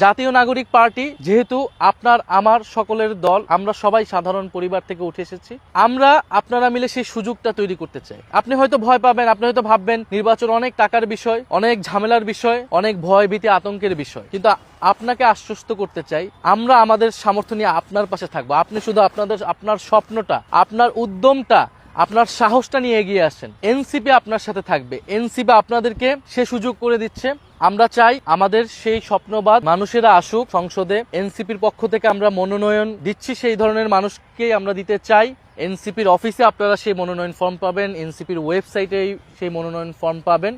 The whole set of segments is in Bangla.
জাতীয় নাগরিক পার্টি যেহেতু আপনার আমার সকলের দল, আমরা সবাই সাধারণ পরিবার থেকে উঠে এসেছি। আমরা আপনারা মিলে সেই সুযোগটা তৈরি করতে চাই। আপনি হয়তো ভয় পাবেন, আপনি হয়তো ভাববেন নির্বাচন অনেক টাকার বিষয়, অনেক ঝামেলার বিষয়, অনেক ভয় ভীতি আতঙ্কের বিষয়, কিন্তু আপনাকে আশ্বস্ত করতে চাই আমরা আমাদের সামর্থ্য নিয়ে আপনার পাশে থাকবো। আপনি শুধু আপনার স্বপ্নটা, আপনার উদ্যমটা, আপনার সাহসটা নিয়ে এগিয়ে আসেন। এনসিপি আপনার সাথে থাকবে। এনসিপি আপনাদেরকে সে সুযোগ করে দিচ্ছে। আমরা চাই আমাদের সেই স্বপ্নবাদ মানুষেরা আসুক সংসদে। এনসিপির পক্ষ থেকে আমরা মনোনয়ন দিচ্ছি, সেই ধরনের মানুষকেই আমরা দিতে চাই। এনসিপির অফিসে আপনারা সেই মনোনয়ন ফর্ম পাবেন, এনসিপির ওয়েবসাইটে সেই মনোনয়ন ফর্ম পাবেন।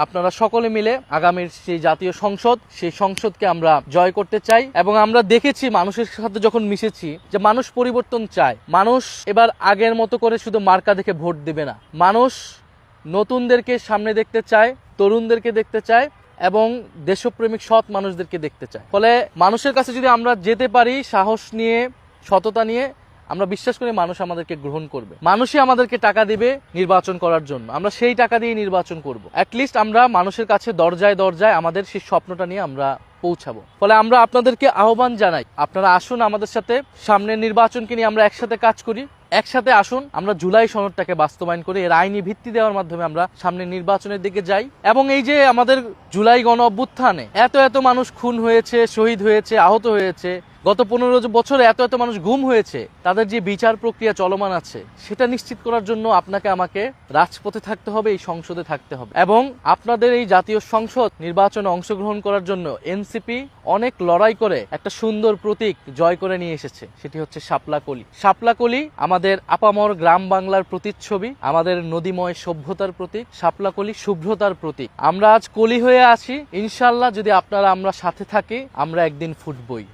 আপনারা সকলে মিলে আগামীর সেই জাতীয় সংসদ, সেই সংসদকে আমরা জয় করতে চাই। এবং আমরা দেখেছি মানুষের সাথে যখন মিশেছি যে মানুষ পরিবর্তন চায়। মানুষ এবার আগের মতো করে শুধু মার্কা দেখে ভোট দেবে না, মানুষ নতুনদেরকে সামনে দেখতে চায়, তরুণদেরকে দেখতে চায় এবং দেশপ্রেমিক সৎ মানুষদেরকে দেখতে চায়। ফলে মানুষের কাছে যদি আমরা যেতে পারি সাহস নিয়ে, সততা নিয়ে, আমরা বিশ্বাস করি মানুষ আমাদেরকে গ্রহণ করবে। মানুষই আমাদেরকে টাকা দিবে নির্বাচন করার জন্য, আমরা সেই টাকা দিয়ে নির্বাচন করব। অ্যাটলিস্ট আমরা মানুষের কাছে দরজায় দরজায় আমাদের সেই স্বপ্নটা নিয়ে আমরা পৌঁছাবো। ফলে আমরা আপনাদেরকে আহ্বান জানাই, আপনারা আসুন আমাদের সাথে, সামনের নির্বাচনকে নিয়ে আমরা একসাথে কাজ করি। একসাথে আসুন আমরা জুলাই সনদটাকে বাস্তবায়ন করি, এর আইনি ভিত্তি দেওয়ার মাধ্যমে আমরা সামনের নির্বাচনের দিকে যাই। এবং এই যে আমাদের জুলাই গণ অভ্যুত্থানে এত মানুষ খুন হয়েছে, শহীদ হয়েছে, আহত হয়েছে, গত 15 বছরে এত মানুষ গুম হয়েছে, তাদের যে বিচার প্রক্রিয়া চলমান আছে সেটা নিশ্চিত করার জন্য আপনাকে আমাকে রাজপথে থাকতে হবে, এই সংসদে থাকতে হবে। এবং আপনাদের এই জাতীয় সংসদ নির্বাচনে অংশগ্রহণ করার জন্য এনসিপি অনেক লড়াই করে একটা সুন্দর প্রতীক জয় করে নিয়ে এসেছে, সেটি হচ্ছে শাপলা কলি। শাপলা কলি আমাদের আপামর গ্রাম বাংলার প্রতিচ্ছবি, আমাদের নদীময় সভ্যতার প্রতীক। শাপলা কলি শুভ্রতার প্রতীক। আমরা আজ কলি হয়ে আছি, ইনশাআল্লাহ যদি আপনারা আমরা সাথে থাকি আমরা একদিন ফুটবই।